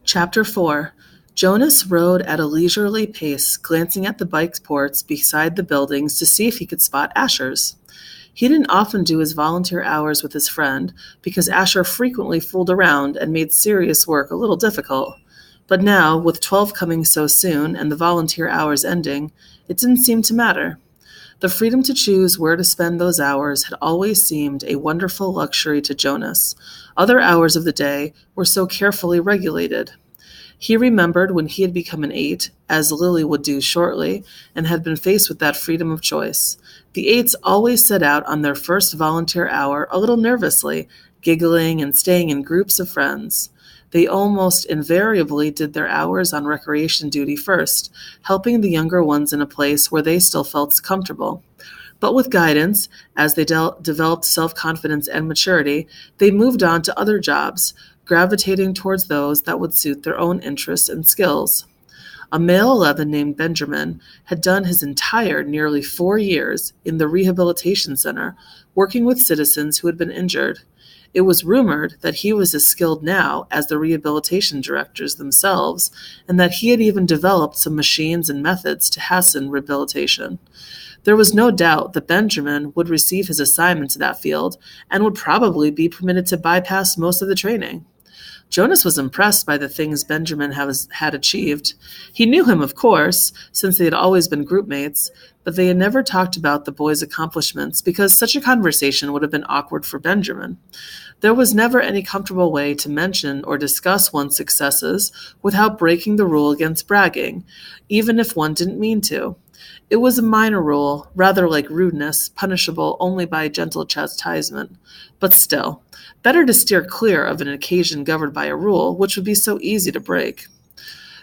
Chapter 4. Jonas rode at a leisurely pace, glancing at the bike ports beside the buildings to see if he could spot Asher's. He didn't often do his volunteer hours with his friend, because Asher frequently fooled around and made serious work a little difficult. But now, with 12 coming so soon and the volunteer hours ending, it didn't seem to matter. The freedom to choose where to spend those hours had always seemed a wonderful luxury to Jonas. Other hours of the day were so carefully regulated. He remembered when he had become an 8, as Lily would do shortly, and had been faced with that freedom of choice. The 8s always set out on their first volunteer hour a little nervously, giggling and staying in groups of friends. They almost invariably did their hours on recreation duty first, helping the younger ones in a place where they still felt comfortable. But with guidance, as they developed self-confidence and maturity, they moved on to other jobs, gravitating towards those that would suit their own interests and skills. A male 11 named Benjamin had done his entire nearly 4 years in the rehabilitation center, working with citizens who had been injured. It was rumored that he was as skilled now as the rehabilitation directors themselves, and that he had even developed some machines and methods to hasten rehabilitation. There was no doubt that Benjamin would receive his assignment to that field and would probably be permitted to bypass most of the training. Jonas was impressed by the things Benjamin had achieved. He knew him, of course, since they had always been groupmates, but they had never talked about the boy's accomplishments because such a conversation would have been awkward for Benjamin. There was never any comfortable way to mention or discuss one's successes without breaking the rule against bragging, even if one didn't mean to. It was a minor rule, rather like rudeness, punishable only by gentle chastisement. But still, better to steer clear of an occasion governed by a rule which would be so easy to break.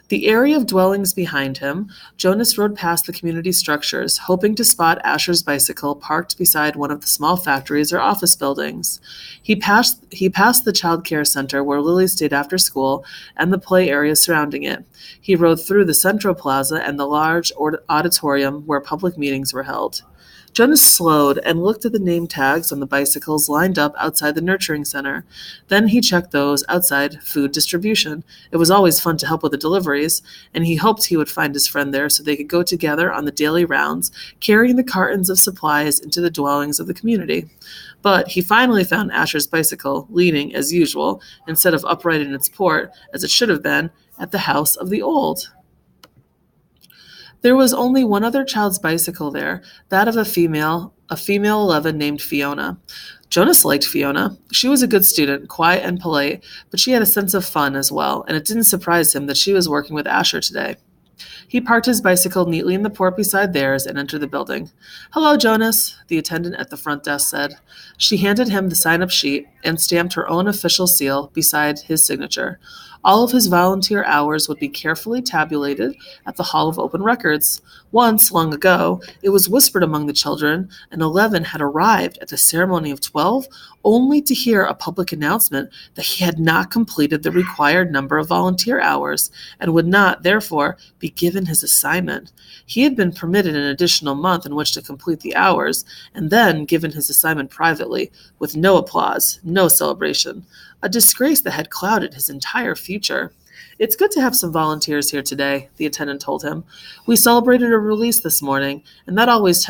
The area of dwellings behind him, Jonas rode past the community structures, hoping to spot Asher's bicycle parked beside one of the small factories or office buildings. He passed the child care center where Lily stayed after school and the play area surrounding it. He rode through the Central Plaza and the large auditorium where public meetings were held. Jonas slowed and looked at the name tags on the bicycles lined up outside the nurturing center. Then he checked those outside food distribution. It was always fun to help with the deliveries, and he hoped he would find his friend there so they could go together on the daily rounds, carrying the cartons of supplies into the dwellings of the community. But he finally found Asher's bicycle, leaning, as usual, instead of upright in its port, as it should have been, at the house of the old. There was only one other child's bicycle there, that of a female 11 named Fiona. Jonas liked Fiona. She was a good student, quiet and polite, but she had a sense of fun as well, and it didn't surprise him that she was working with Asher today. He parked his bicycle neatly in the port beside theirs and entered the building. "Hello, Jonas," the attendant at the front desk said. She handed him the sign-up sheet and stamped her own official seal beside his signature. All of his volunteer hours would be carefully tabulated at the Hall of Open Records. Once, long ago, it was whispered among the children an 11 had arrived at the ceremony of 12 only to hear a public announcement that he had not completed the required number of volunteer hours and would not, therefore, be given his assignment. He had been permitted an additional month in which to complete the hours and then given his assignment privately, with no applause, no celebration. A disgrace that had clouded his entire future. "It's good to have some volunteers here today," the attendant told him. "We celebrated a release this morning, and that always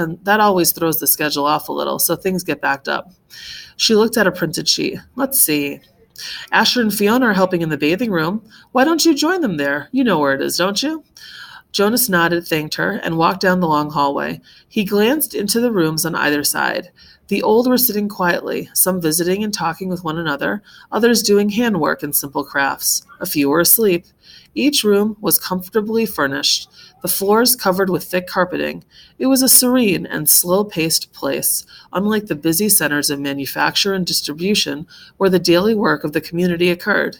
throws the schedule off a little, so things get backed up." She looked at a printed sheet. "Let's see. Asher and Fiona are helping in the bathing room. Why don't you join them there? You know where it is, don't you?" Jonas nodded, thanked her, and walked down the long hallway. He glanced into the rooms on either side. The old were sitting quietly, some visiting and talking with one another, others doing handwork and simple crafts. A few were asleep. Each room was comfortably furnished, the floors covered with thick carpeting. It was a serene and slow-paced place, unlike the busy centers of manufacture and distribution where the daily work of the community occurred.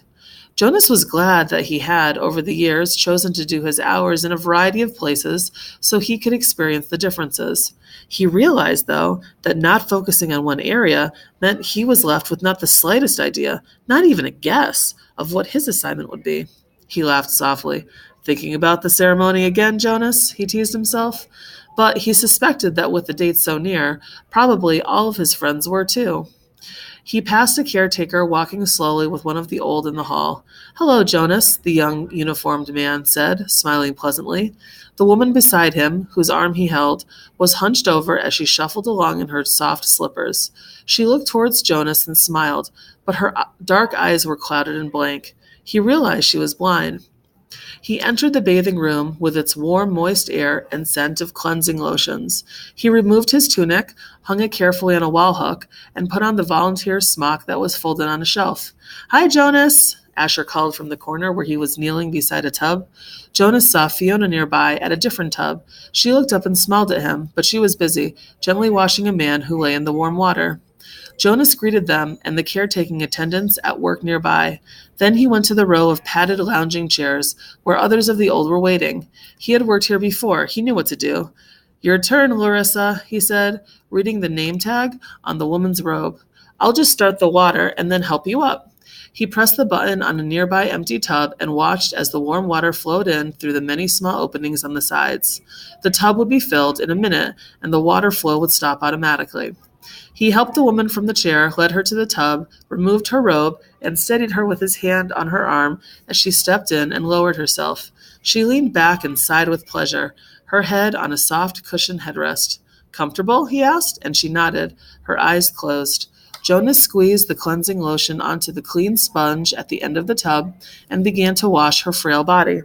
Jonas was glad that he had, over the years, chosen to do his hours in a variety of places so he could experience the differences. He realized, though, that not focusing on one area meant he was left with not the slightest idea, not even a guess, of what his assignment would be. He laughed softly. "Thinking about the ceremony again, Jonas?" he teased himself. But he suspected that with the date so near, probably all of his friends were too. He passed a caretaker walking slowly with one of the old in the hall. "Hello, Jonas," the young uniformed man said, smiling pleasantly. The woman beside him, whose arm he held, was hunched over as she shuffled along in her soft slippers. She looked towards Jonas and smiled, but her dark eyes were clouded and blank. He realized she was blind. He entered the bathing room with its warm, moist air and scent of cleansing lotions. He removed his tunic, hung it carefully on a wall hook, and put on the volunteer's smock that was folded on a shelf. "Hi, Jonas," Asher called from the corner where he was kneeling beside a tub. Jonas saw Fiona nearby at a different tub. She looked up and smiled at him, but she was busy, gently washing a man who lay in the warm water. Jonas greeted them and the caretaking attendants at work nearby. Then he went to the row of padded lounging chairs where others of the old were waiting. He had worked here before. He knew what to do. "Your turn, Larissa," he said, reading the name tag on the woman's robe. "I'll just start the water and then help you up." He pressed the button on a nearby empty tub and watched as the warm water flowed in through the many small openings on the sides. The tub would be filled in a minute, and the water flow would stop automatically. He helped the woman from the chair, led her to the tub, removed her robe, and steadied her with his hand on her arm as she stepped in and lowered herself. She leaned back and sighed with pleasure, her head on a soft cushioned headrest. "Comfortable?" he asked, and she nodded, her eyes closed. Jonas squeezed the cleansing lotion onto the clean sponge at the end of the tub and began to wash her frail body.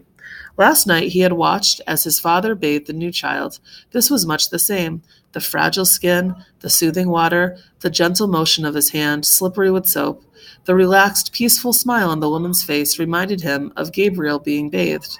Last night he had watched as his father bathed the new child. This was much the same. The fragile skin, the soothing water, the gentle motion of his hand, slippery with soap. The relaxed, peaceful smile on the woman's face reminded him of Gabriel being bathed.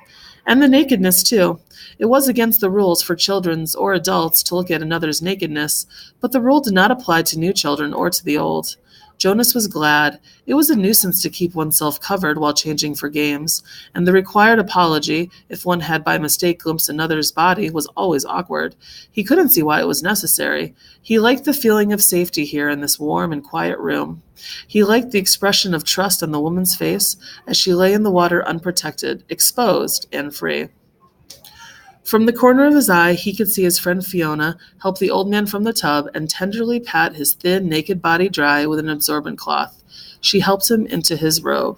And the nakedness, too. It was against the rules for children or adults to look at another's nakedness, but the rule did not apply to new children or to the old. Jonas was glad. It was a nuisance to keep oneself covered while changing for games, and the required apology, if one had by mistake glimpsed another's body, was always awkward. He couldn't see why it was necessary. He liked the feeling of safety here in this warm and quiet room. He liked the expression of trust on the woman's face as she lay in the water unprotected, exposed, and free. From the corner of his eye, he could see his friend Fiona help the old man from the tub and tenderly pat his thin, naked body dry with an absorbent cloth. She helped him into his robe.